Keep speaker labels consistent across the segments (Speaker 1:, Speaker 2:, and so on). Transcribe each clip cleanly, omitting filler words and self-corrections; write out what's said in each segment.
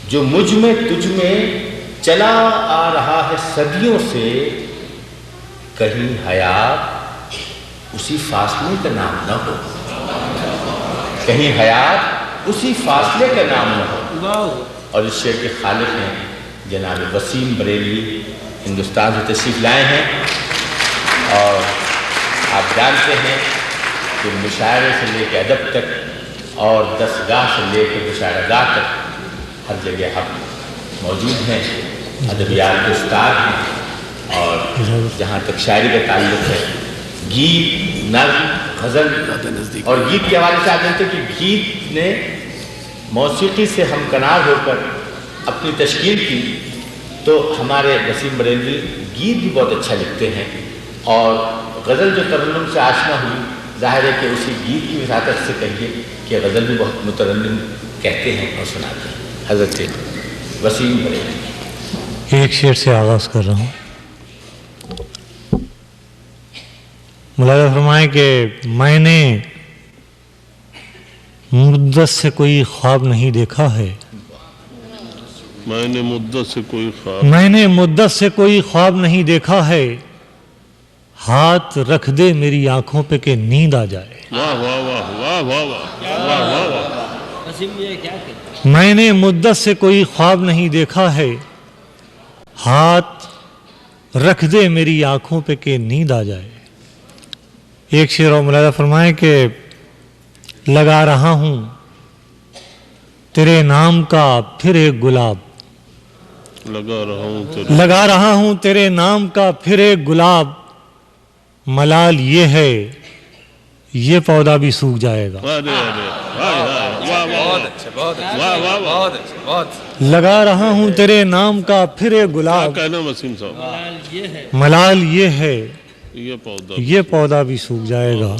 Speaker 1: جو مجھ میں تجھ میں چلا آ رہا ہے صدیوں سے، کہیں حیات اسی فاصلے کا نام نہ ہو، کہیں حیات اسی فاصلے کا نام نہ ہو۔ اور اس شعر کے خالق ہیں جناب وسیم بریلوی، ہندوستان سے تشریف لائے ہیں، اور آپ جانتے ہیں کہ مشاعرے سے لے کے ادب تک اور دستگاہ سے لے کے مشاعرہ گاہ تک ہر جگہ ہم موجود ہیں، ادبیات کے استاد ہیں۔ اور جہاں تک شاعری کا تعلق ہے، گیت، نظم، غزل اور گیت کے حوالے سے آپ جانتے ہیں کہ گیت نے موسیقی سے ہمکنار ہو کر اپنی تشکیل کی، تو ہمارے وسیم بریلوی گیت بھی بہت اچھا لکھتے ہیں، اور غزل جو ترنم سے آشنا ہوئی، ظاہر ہے کہ اسی گیت کی وساطت سے کہیے کہ غزل بھی بہت مترنم کہتے ہیں اور سناتے ہیں۔ حضرت وسیم بریلوی۔
Speaker 2: ایک شعر سے آغاز کر رہا ہوں۔ ملاحظہ فرمائیں کہ میں نے مدت سے کوئی خواب نہیں دیکھا ہے،
Speaker 3: میں نے مدت سے کوئی خواب نہیں دیکھا ہے،
Speaker 2: ہاتھ رکھ دے میری آنکھوں پہ کہ نیند آ جائے۔
Speaker 3: واہ واہ واہ واہ واہ واہ واہ واہ۔
Speaker 2: میں نے مدت سے کوئی خواب نہیں دیکھا ہے، ہاتھ رکھ دے میری آنکھوں پہ کہ نیند آ جائے۔ ایک شعر اور ملاحظہ فرمائیں کہ لگا رہا ہوں تیرے نام کا پھر ایک گلاب،
Speaker 3: لگا رہا ہوں
Speaker 2: تیرے نام کا پھر ایک گلاب، ملال یہ ہے یہ پودا بھی سوکھ جائے گا۔ لگا رہا ہوں تیرے نام کا پھر ایک گلاب،
Speaker 3: کہنا وسیم صاحب،
Speaker 2: ملال یہ ہے
Speaker 3: یہ
Speaker 2: یہ پودا بھی سوکھ جائے گا۔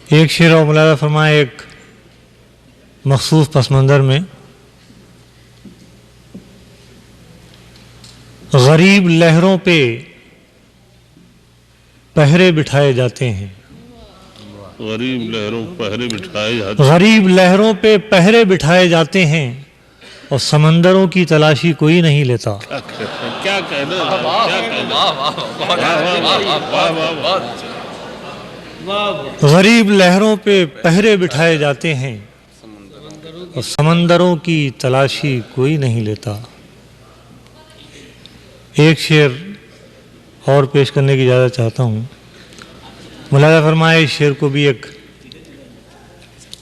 Speaker 2: ایک شعر اور ملاحظہ فرمائے، ایک مخصوص پس منظر میں غریب لہروں پہ پہرے بٹھائے جاتے ہیں،
Speaker 3: غریب
Speaker 2: لہروں پہ پہرے بٹھائے جاتے ہیں، اور سمندروں کی تلاشی کوئی نہیں لیتا۔
Speaker 3: کیا کہنا،
Speaker 2: غریب لہروں پہ پہرے بٹھائے جاتے ہیں، اور سمندروں کی تلاشی کوئی نہیں لیتا۔ ایک شعر اور پیش کرنے کی اجازت چاہتا ہوں۔ ملاحظہ فرمائے، اس شعر کو بھی ایک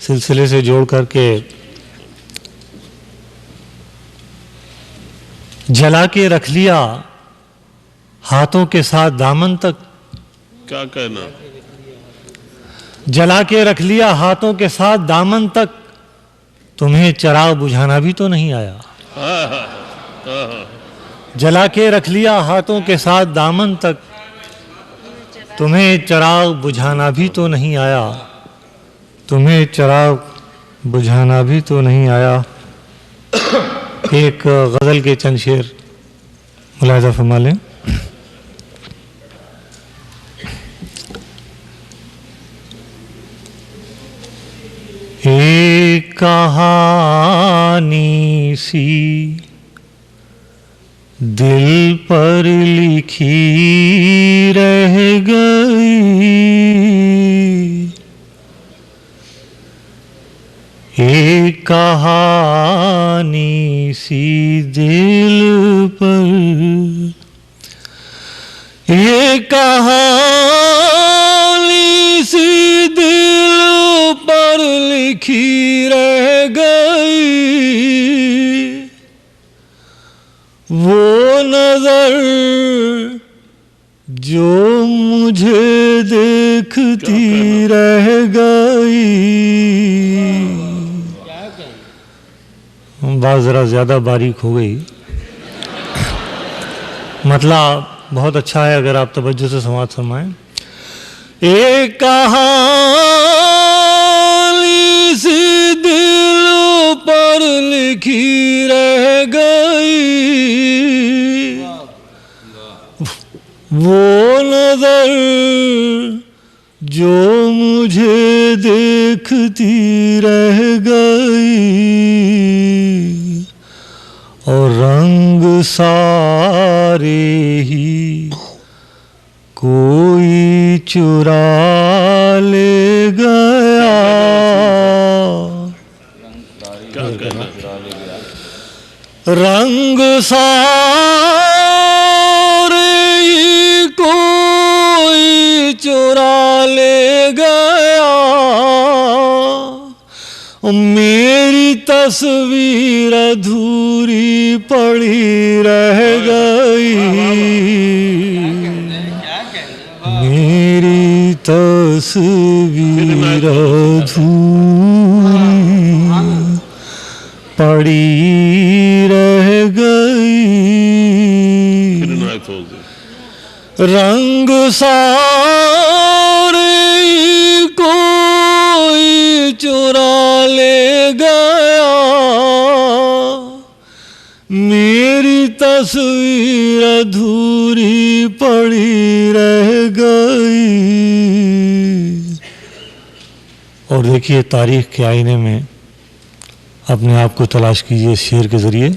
Speaker 2: سلسلے سے جوڑ کر کے جلا کے رکھ لیا ہاتھوں کے ساتھ دامن تک،
Speaker 3: کیا کہنا،
Speaker 2: جلا کے رکھ لیا ہاتھوں کے ساتھ دامن تک، تمہیں چراغ بجھانا بھی تو نہیں آیا۔ جلا کے رکھ لیا ہاتھوں کے ساتھ دامن تک، تمہیں چراغ بجھانا بھی تو نہیں آیا، تمہیں چراغ بجھانا بھی تو نہیں آیا۔ ایک غزل کے چند شعر ملاحظہ فرما لیں۔ ایک کہانی سی دل پر لکھی رہ گئی، ایک کہانی سی دل پر، ایک کہانی سی دل پر لکھی رہ گئی، وہ نظر جو مجھے دیکھتی رہ گئی۔ بات ذرا زیادہ باریک ہو گئی، مطلب بہت اچھا ہے اگر آپ توجہ سے سماعت فرمائیں۔ ایک کہانی سی دل پر لکھی رہ گئی، وہ نظر جو مجھے دیکھتی رہ گئی، اور رنگ سارے ہی کوئی چرا لے گیا. رنگ سارے ہی کوئی چرا لے گیا. میری تصویر ادھوری پڑی رہ گئی. میری تصویر ادھوری پڑی رہ گئی. رنگ سارے کوئی چرا لے گیا. میری تصویر ادھوری پڑی رہ گئی. اور دیکھیے تاریخ کے آئینے میں اپنے آپ کو تلاش کیجئے اس شعر کے ذریعے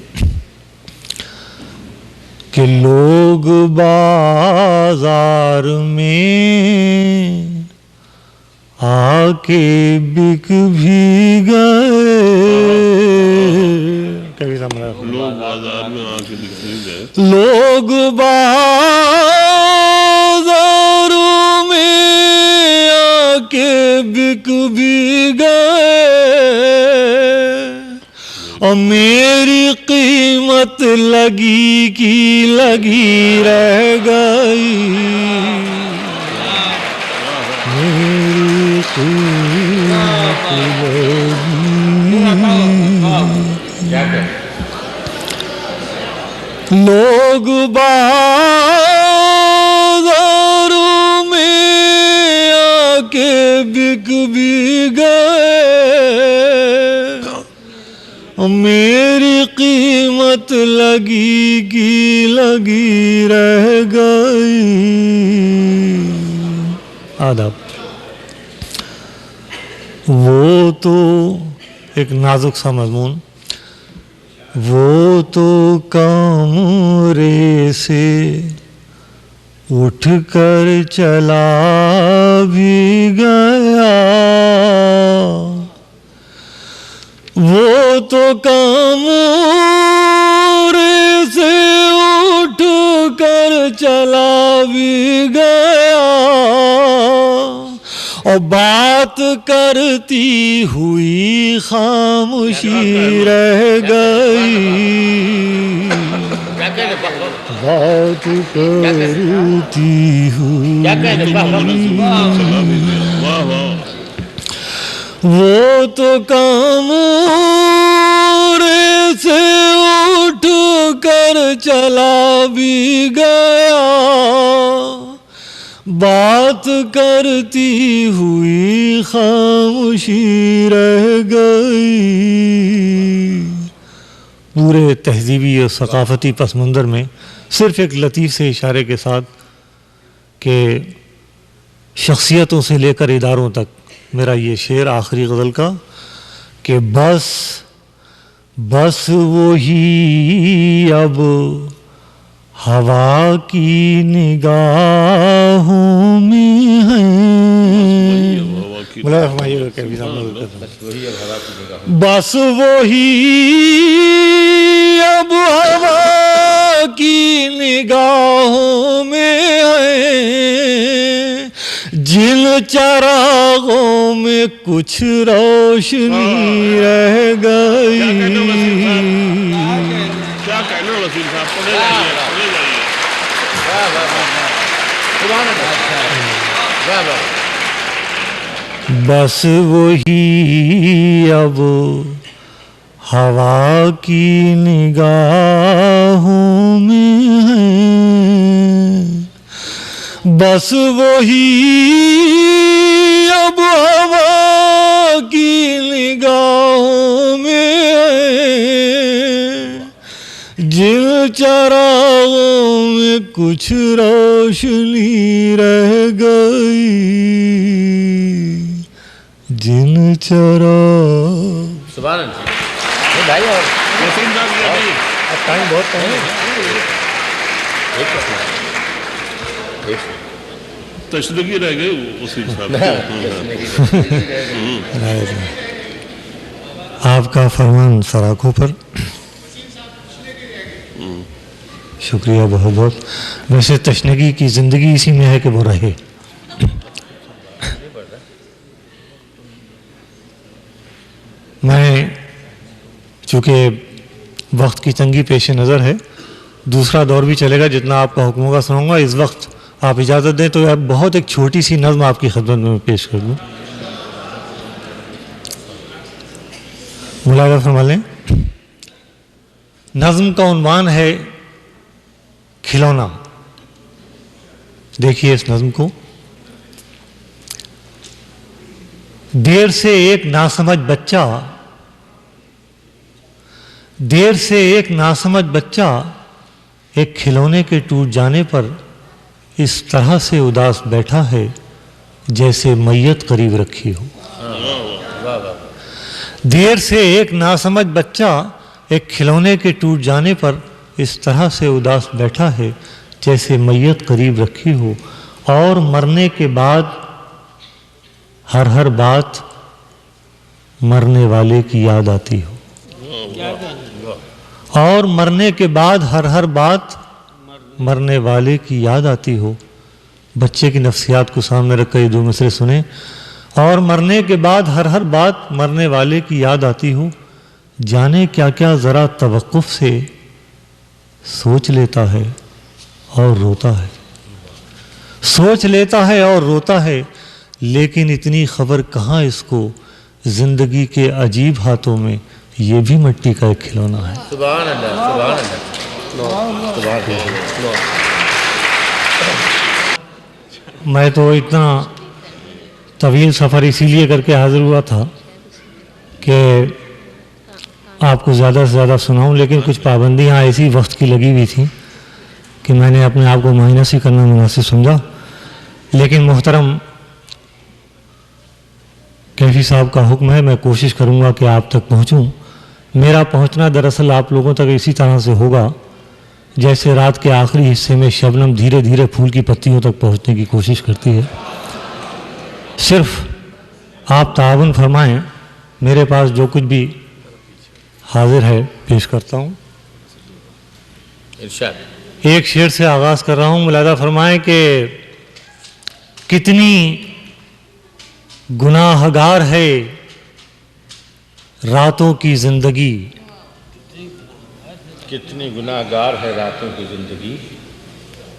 Speaker 2: کہ لوگ بازار میں آ کے بک بھی گئے.
Speaker 3: لوگ بازار میں آ کے بک بھی گئے.
Speaker 2: لوگ بازاروں میں آ کے بک بھی گئے. اور میری قیمت لگی کی لگی رہ گئی. میری قیمت لگی. لوگ بازاروں میں آ کے بک بھی گئے. میری قیمت لگی کی لگی رہ گئی. آداب. وہ تو ایک نازک سا مضمون. وہ تو کمرے سے اٹھ کر چلا بھی گیا. وہ تو کمرے سے اٹھ کر چلا بھی گیا. اور بات کرتی ہوئی خاموشی رہ گئی. بات کرتی ہوئی. وہ تو کمرے سے اٹھ کر چلا بھی گیا. بات کرتی ہوئی خاموشی رہ گئی. پورے تہذیبی اور ثقافتی پس منظر میں صرف ایک لطیف سے اشارے کے ساتھ کہ شخصیتوں سے لے کر اداروں تک میرا یہ شعر آخری غزل کا کہ بس وہی اب ہوا کی نگاہوں میں ہیں. بس وہی اب ہوا کی نگاہوں میں ہیں. جن چراغوں میں کچھ روشنی رہ گئی.
Speaker 3: کیا کہنا وسیم صاحب.
Speaker 2: بس وہی اب ہوا کی نگاہوں میں ہیں. بس وہی اب ہوا کی نگاہوں میں ہیں. جن چراغوں میں کچھ روشنی رہ گئی. جن چراغ.
Speaker 1: سبحان اللہ. بھائی اور
Speaker 2: اب ٹائم بہت کم ہے.
Speaker 3: تشنگی رہ گئی اسی حساب سے.
Speaker 2: آپ کا فرمان سراخوں پر. شکریہ بہت بہت. ویسے تشنگی کی زندگی اسی میں ہے کہ وہ رہے. میں چونکہ وقت کی تنگی پیش نظر ہے، دوسرا دور بھی چلے گا، جتنا آپ کا حکم ہوگا سناؤں گا. اس وقت آپ اجازت دیں تو بہت ایک چھوٹی سی نظم آپ کی خدمت میں پیش کر دوں. ملاحظہ فرما لیں. نظم کا عنوان ہے کھلونا. دیکھیے اس نظم کو. دیر سے ایک ناسمجھ بچہ ایک کھلونے کے ٹوٹ جانے پر اس طرح سے اداس بیٹھا ہے جیسے میت قریب رکھی ہو. دیر سے ایک ناسمجھ بچہ ایک کھلونے کے ٹوٹ جانے پر اس طرح سے اداس بیٹھا ہے جیسے میت قریب رکھی ہو، اور مرنے کے بعد ہر بات مرنے والے کی یاد آتی ہو. اور مرنے کے بعد ہر بات مرنے والے کی یاد آتی ہو. بچے کی نفسیات کو سامنے رکھ کر یہ دو مصرے سنیں. اور مرنے کے بعد ہر بات مرنے والے کی یاد آتی ہو. جانے کیا کیا ذرا توقف سے سوچ لیتا ہے اور روتا ہے. سوچ لیتا ہے اور روتا ہے، لیکن اتنی خبر کہاں اس کو، زندگی کے عجیب ہاتھوں میں یہ بھی مٹی کا ایک کھلونا ہے.
Speaker 1: سبحان اللہ، سبحان اللہ.
Speaker 2: میں تو اتنا طویل سفر اسی لیے کر کے حاضر ہوا تھا کہ آپ کو زیادہ سے زیادہ سناؤں، لیکن کچھ پابندیاں ایسی وقت کی لگی ہوئی تھیں کہ میں نے اپنے آپ کو مائنس ہی کرنا مناسب سمجھا. لیکن محترم کیفی صاحب کا حکم ہے، میں کوشش کروں گا کہ آپ تک پہنچوں. میرا پہنچنا دراصل آپ لوگوں تک اسی طرح سے ہوگا جیسے رات کے آخری حصے میں شبنم دھیرے دھیرے پھول کی پتیوں تک پہنچنے کی کوشش کرتی ہے. صرف آپ تعاون فرمائیں، میرے پاس جو کچھ بھی حاضر ہے پیش کرتا ہوں.
Speaker 1: ارشاد.
Speaker 2: ایک شعر سے آغاز کر رہا ہوں. ملاحظہ فرمائیں کہ کتنی گناہ گار ہے راتوں کی زندگی.
Speaker 1: کتنی گناہ گار ہے راتوں کی زندگی.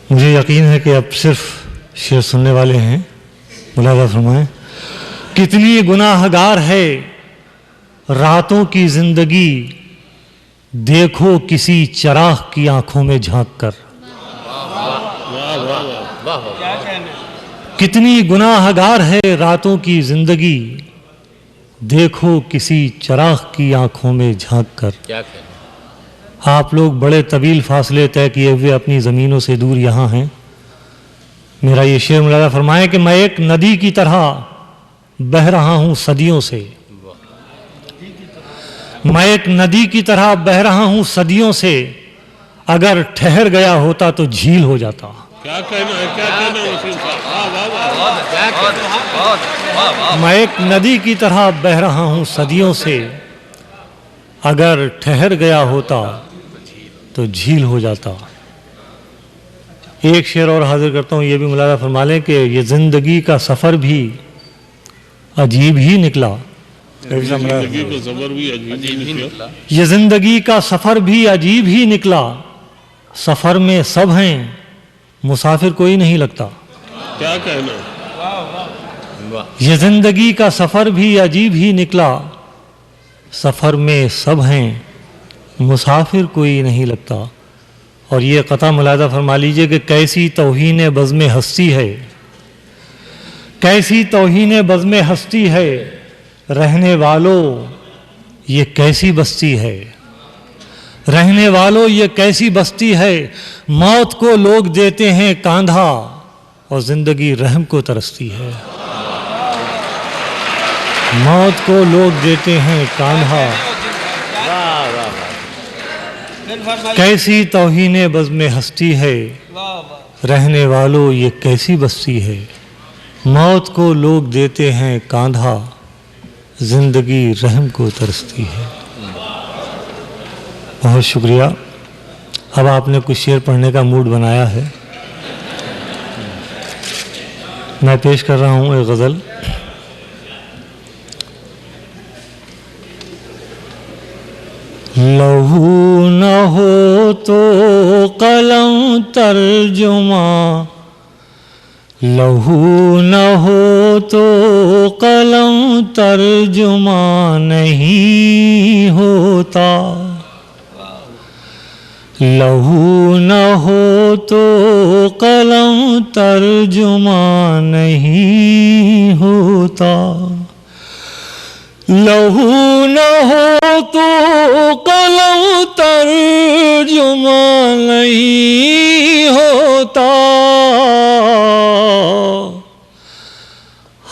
Speaker 2: مجھے یقین ہے کہ اب صرف شعر سننے والے ہیں. ملاحظہ فرمائیں. کتنی گناہ گار ہے راتوں کی زندگی، دیکھو کسی چراغ کی آنکھوں میں جھانک کر. کتنی گناہ گار ہے راتوں کی زندگی، دیکھو کسی چراغ کی آنکھوں میں جھانک کر.
Speaker 1: کیا کہنا.
Speaker 2: آپ لوگ بڑے طویل فاصلے طے کیے ہوئے اپنی زمینوں سے دور یہاں ہیں. میرا یہ شعر ملاحظہ فرمائیں کہ میں ایک ندی کی طرح بہہ رہا ہوں صدیوں سے. میں ایک ندی کی طرح بہہ رہا ہوں صدیوں سے، اگر ٹھہر گیا ہوتا تو جھیل ہو جاتا.
Speaker 3: کیا کہنا ہے، کیا کہنا ہے وسیم صاحب.
Speaker 2: میں ایک ندی کی طرح بہہ رہا ہوں صدیوں سے، اگر ٹھہر گیا ہوتا تو جھیل ہو جاتا. ایک شعر اور حاضر کرتا ہوں، یہ بھی ملاحظہ فرما لیں کہ یہ زندگی کا سفر بھی عجیب ہی نکلا.
Speaker 3: زندگی کا سفر بھی عجیب ہی نکلا.
Speaker 2: یہ زندگی کا سفر بھی عجیب ہی نکلا، سفر میں سب ہیں مسافر کوئی نہیں لگتا.
Speaker 3: کیا کہنا.
Speaker 2: یہ زندگی کا سفر بھی عجیب ہی نکلا، سفر میں سب ہیں مسافر کوئی نہیں لگتا. اور یہ قطع ملاحظہ فرما لیجئے کہ کیسی توہین بزم ہستی ہے، کیسی توہین بزم ہستی ہے، رہنے والوں یہ کیسی بستی ہے. رہنے والوں یہ کیسی بستی ہے، موت کو لوگ دیتے ہیں کاندھا اور زندگی رحم کو ترستی ہے. موت کو لوگ دیتے ہیں کاندھا کیسی توہین بزم ہستی ہے، رہنے والوں یہ کیسی بستی ہے، موت کو لوگ دیتے ہیں کاندھا، زندگی رحم کو ترستی ہے۔ بہت شکریہ۔ اب آپ نے کچھ شعر پڑھنے کا موڈ بنایا ہے، میں پیش کر رہا ہوں ایک غزل۔ لہو نہ ہو تو قلم ترجمہ، لہو نہ ہو تو قلم ترجمہ نہیں ہوتا، لہو نہ ہو تو قلم ترجمہ نہیں ہوتا، لہو نہ ہو تو قلم ترجمہ نہیں ہوتا،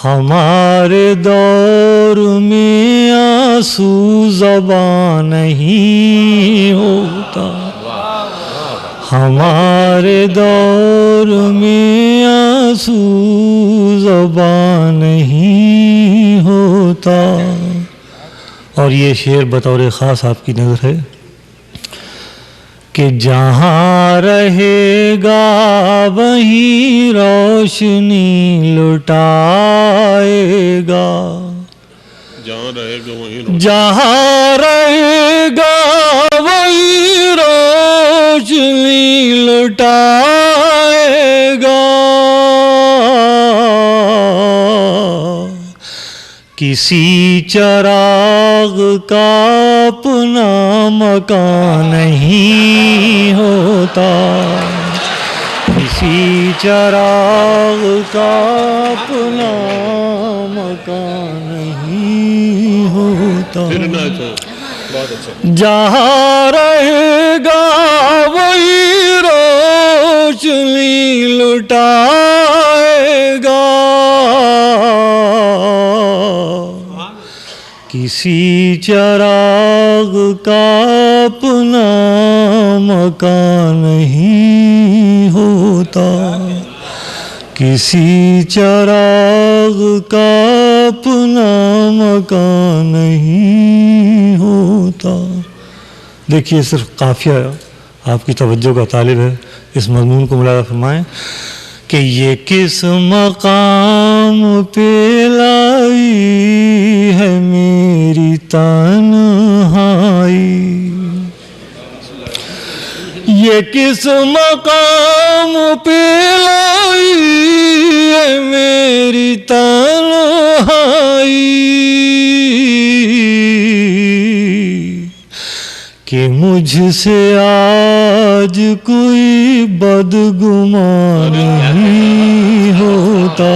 Speaker 2: ہمارے دور میں آنسو زبان نہیں ہوتا، ہمارے دور میں آنسو زبان نہیں ہوتا۔ اور یہ شعر بطور خاص آپ کی نظر ہے کہ جہاں رہے گا وہیں روشنی لٹائے گا، جہاں رہے گا وہیں روشنی لٹائے گا، کسی چراغ کا اپنا مکان نہیں ہوتا، کسی چراغ کا اپنا مکان نہیں ہوتا، جہاں رہے گا وہی روشنی لٹائے گا، کسی چراغ کا اپنا مکان نہیں ہوتا، کسی چراغ کا اپنا مکان نہیں ہوتا۔ دیکھیے صرف قافیہ آپ کی توجہ کا طالب ہے، اس مضمون کو ملاحظہ فرمائیں کہ یہ کس مقام پہ لائی ہے میری تنہائی، یہ کس مقام پہ لائی ہے میری تنہائی، کہ مجھ سے آج کوئی بدگمان نہیں ہوتا،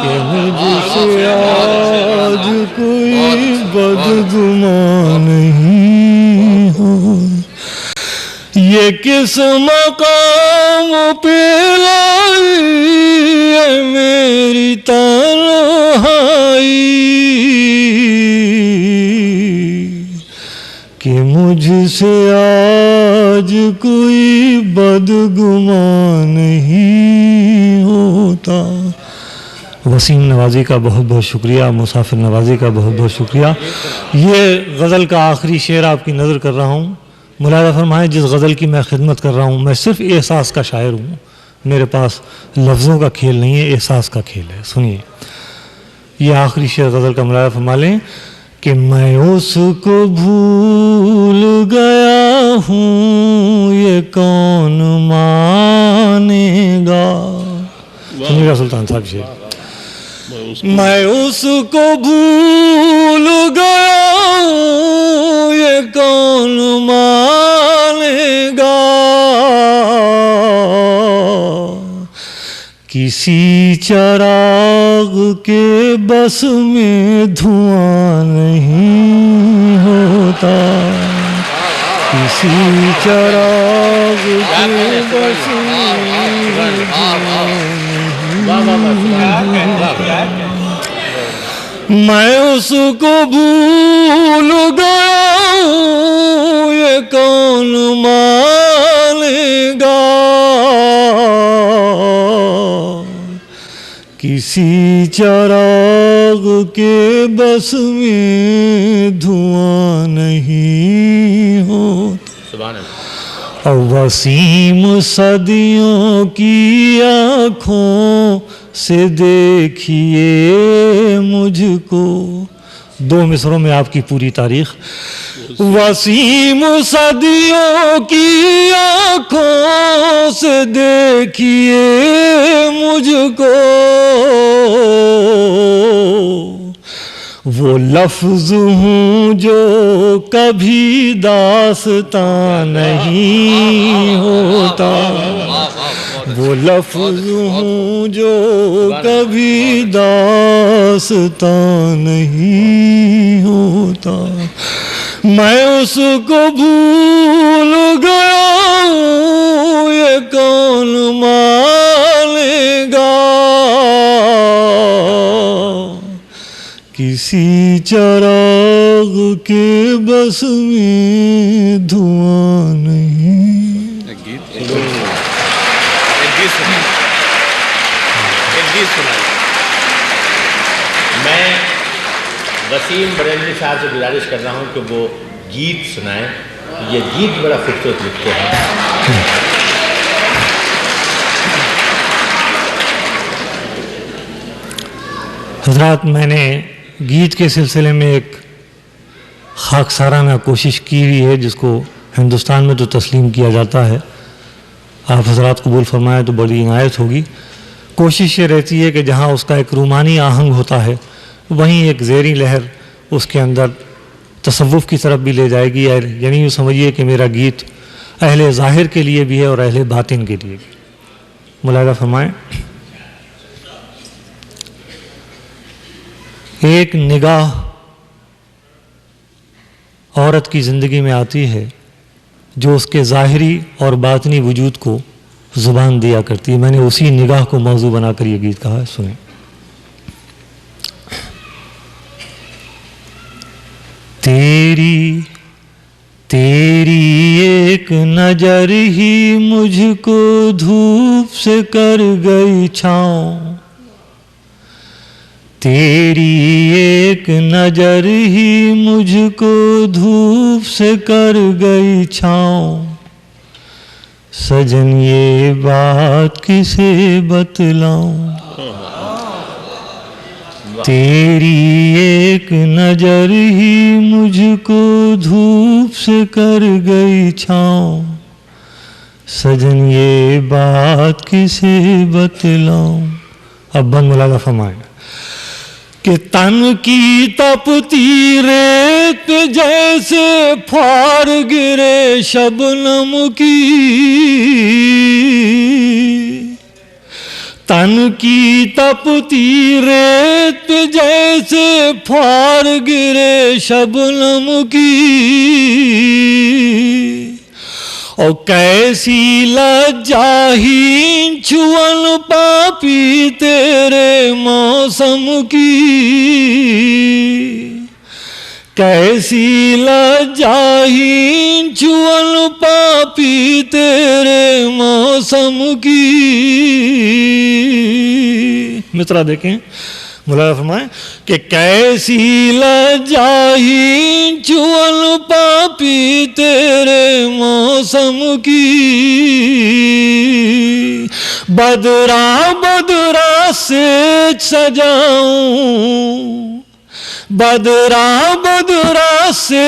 Speaker 2: کہ مجھ سے آج کوئی بدگمان نہیں ہوتا، یہ کس مقام پہ لائی ہے میری تنہائی، کہ مجھ سے آج کوئی بدگمان نہیں ہوتا۔ وسیم نوازی کا بہت بہت شکریہ، مسافر نوازی کا بہت بہت شکریہ۔ یہ غزل کا آخری شعر آپ کی نظر کر رہا ہوں، ملاحظہ فرمائیں جس غزل کی میں خدمت کر رہا ہوں میں صرف احساس کا شاعر ہوں، میرے پاس لفظوں کا کھیل نہیں ہے، احساس کا کھیل ہے۔ سنیے یہ آخری شعر غزل کا، ملاحظہ فرما لیں کہ میں اس کو بھول گیا ہوں یہ کون مانے گا۔ سنیے گا سلطان صاحب شعر، میں اس کو بھول گیا ہوں یہ کون مانے گا، کسی چراغ کے بس میں دھواں نہیں ہوتا، کسی چراغ کے بس میں میں اس کو بھول گیا ہوں یہ یہ کون مانے گا، کسی چراغ کے بس میں دھواں نہیں ہوتا۔
Speaker 1: سبحان اللہ۔
Speaker 2: وسیم صدیوں کی آنکھوں سے دیکھیے مجھ کو، دو مصروں میں آپ کی پوری تاریخ۔ وسیم صدیوں کی آنکھوں سے دیکھیے مجھ کو، وہ لفظ ہوں جو کبھی داستان نہیں ہوتا، وہ لفظ ہوں جو کبھی داستان نہیں ہوتا، میں اس کو بھول گیا ہوں، یہ کون مانے گا، کسی چراغ کے بس میں دھواں نہیں۔
Speaker 1: ایک گیت سنائیں۔ میں وسیم بریلوی صاحب سے گزارش کر رہا ہوں کہ وہ گیت سنائیں، یہ گیت بڑا خوبصورت لکھتے ہیں۔
Speaker 2: حضرات، میں نے گیت کے سلسلے میں ایک خاکسارانہ کوشش کی ہوئی ہے جس کو ہندوستان میں تو تسلیم کیا جاتا ہے، آپ حضرات قبول فرمائیں تو بڑی عنایت ہوگی۔ کوشش یہ رہتی ہے کہ جہاں اس کا ایک رومانی آہنگ ہوتا ہے وہیں ایک زیریں لہر اس کے اندر تصوف کی طرف بھی لے جائے گی، یعنی یوں سمجھیے کہ میرا گیت اہل ظاہر کے لیے بھی ہے اور اہل باطن کے لیے بھی۔ ملاحظہ فرمائیں۔ ایک نگاہ عورت کی زندگی میں آتی ہے جو اس کے ظاہری اور باطنی وجود کو زبان دیا کرتی ہے، میں نے اسی نگاہ کو موضوع بنا کر یہ گیت کہا ہے، سنیں۔ تیری ایک نظر ہی مجھ کو دھوپ سے کر گئی چھاؤں، تیری ایک نظر ہی مجھ کو دھوپ سے کر گئی چھاؤں، سجن یہ بات کسے بتلاؤں، تیری ایک نظر ہی مجھ کو دھوپ سے کر گئی چھاؤں، سجن یہ بات کسے بتلاؤں۔ اب بند ملاحظہ فرمائیں کہ تن کی تپتی ریت جیسے پھار گرے شبنم کی، تن کی تپتی ریت جیسے پھار گرے شبنم کی، اور کیسی لجاہی چھون پاپی تیرے موسم کی، کیسی لجاہی چھون پاپی تیرے موسم کی۔ مترا دیکھیں، ملاحظہ فرمائیں کہ کیسی لجاہی چھون پاپی تیرے موسم کی، بدرا بدرا سے سجاؤں، بدرا بدرا سے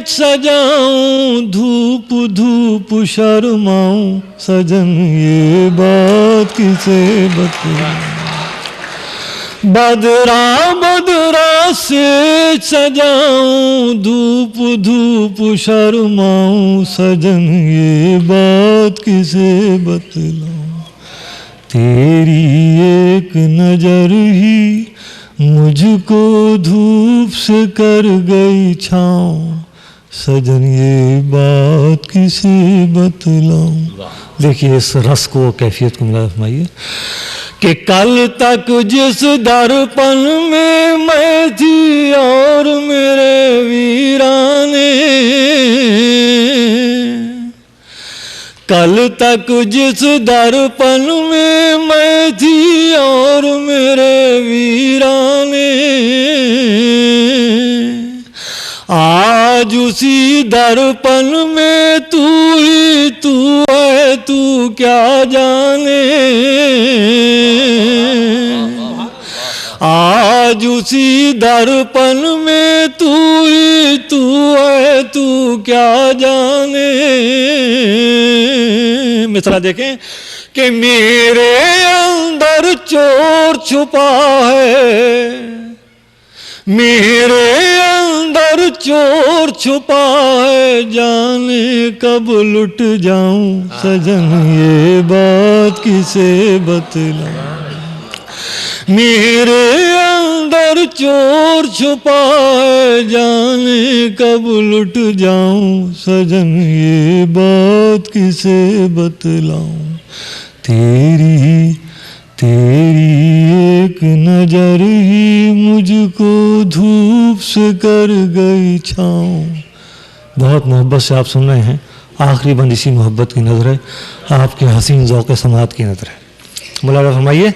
Speaker 2: سجاؤں، دھوپ دھوپ شرماؤں، سجن یہ بات کسے بتلاؤں، بدرا بدرا سے سجاؤں، دھوپ دھوپ شرماؤں، سجن یہ بات کسے بتلاؤں، تیری ایک نظر ہی مجھ کو دھوپ سے کر گئی چھاؤں، سجن یہ بات کسے بتلاؤں۔ دیکھیے اس رس کو، کیفیت کو ملاحظہ فرمائیے کہ کل تک جس درپن میں تھی اور میرے ویرانے، کل تک جس درپن میں میں تھی اور میرے ویرانے، آج اسی درپن میں تو ہی تو ہے، تو کیا جانے، آج اسی درپن میں تو ہی تو ہے، تو کیا جانے۔ مثلا دیکھیں کہ میرے اندر چور چھپا ہے، میرے اندر چور چھپا ہے، جانے کب لٹ جاؤں سجن یہ بات کسے بتلاؤں، میرے اندر چور چھپا ہے، جانے کب لٹ جاؤں سجن یہ بات کسے بتلاؤں۔ تیری ایک نظر ہی مجھ کو دھوپ سے کر گئی چھاؤں۔ بہت محبت سے آپ سن رہے ہیں، آخری بند اسی محبت کی نظر ہے، آپ کے حسین ذوق سماعت کی نظر ہے۔ مولانا فرمائیے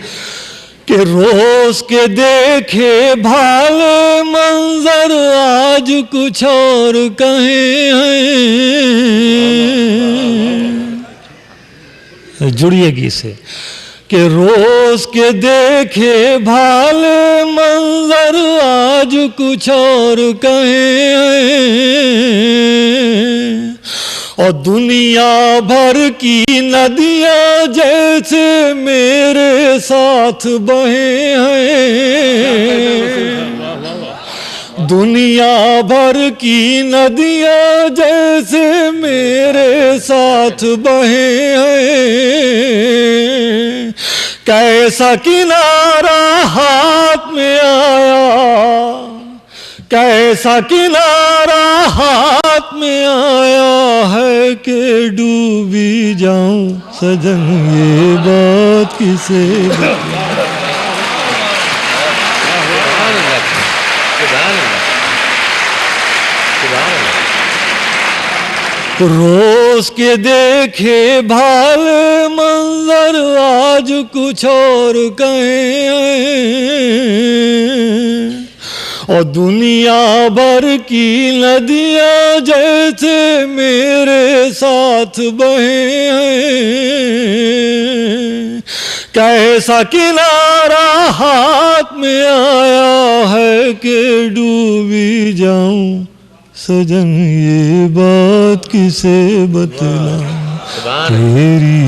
Speaker 2: کہ روز کے دیکھے بھالے منظر آج کچھ اور کہیں ہیں، جڑیے گی سے کہ روز کے دیکھے بھالے منظر آج کچھ اور کہیں ہیں، اور دنیا بھر کی ندیاں جیسے میرے ساتھ بہیں ہیں، دنیا بھر کی ندیاں جیسے میرے ساتھ بہیں ہیں، کیسا کنارہ ہاتھ میں آیا، کیسا کنارہ ہاتھ میں آیا ہے کہ ڈوبی جاؤں سجن یہ بات کسے بتلاؤں۔ روز کے دیکھے بھالے منظر آج کچھ اور کہیں ہیں، اور دنیا بھر کی ندیاں جیسے میرے ساتھ بہیں ہیں، کیسا کنارہ ہاتھ میں آیا ہے کہ ڈوبی جاؤں سجن یہ بات کسے بتلاؤں۔ تیری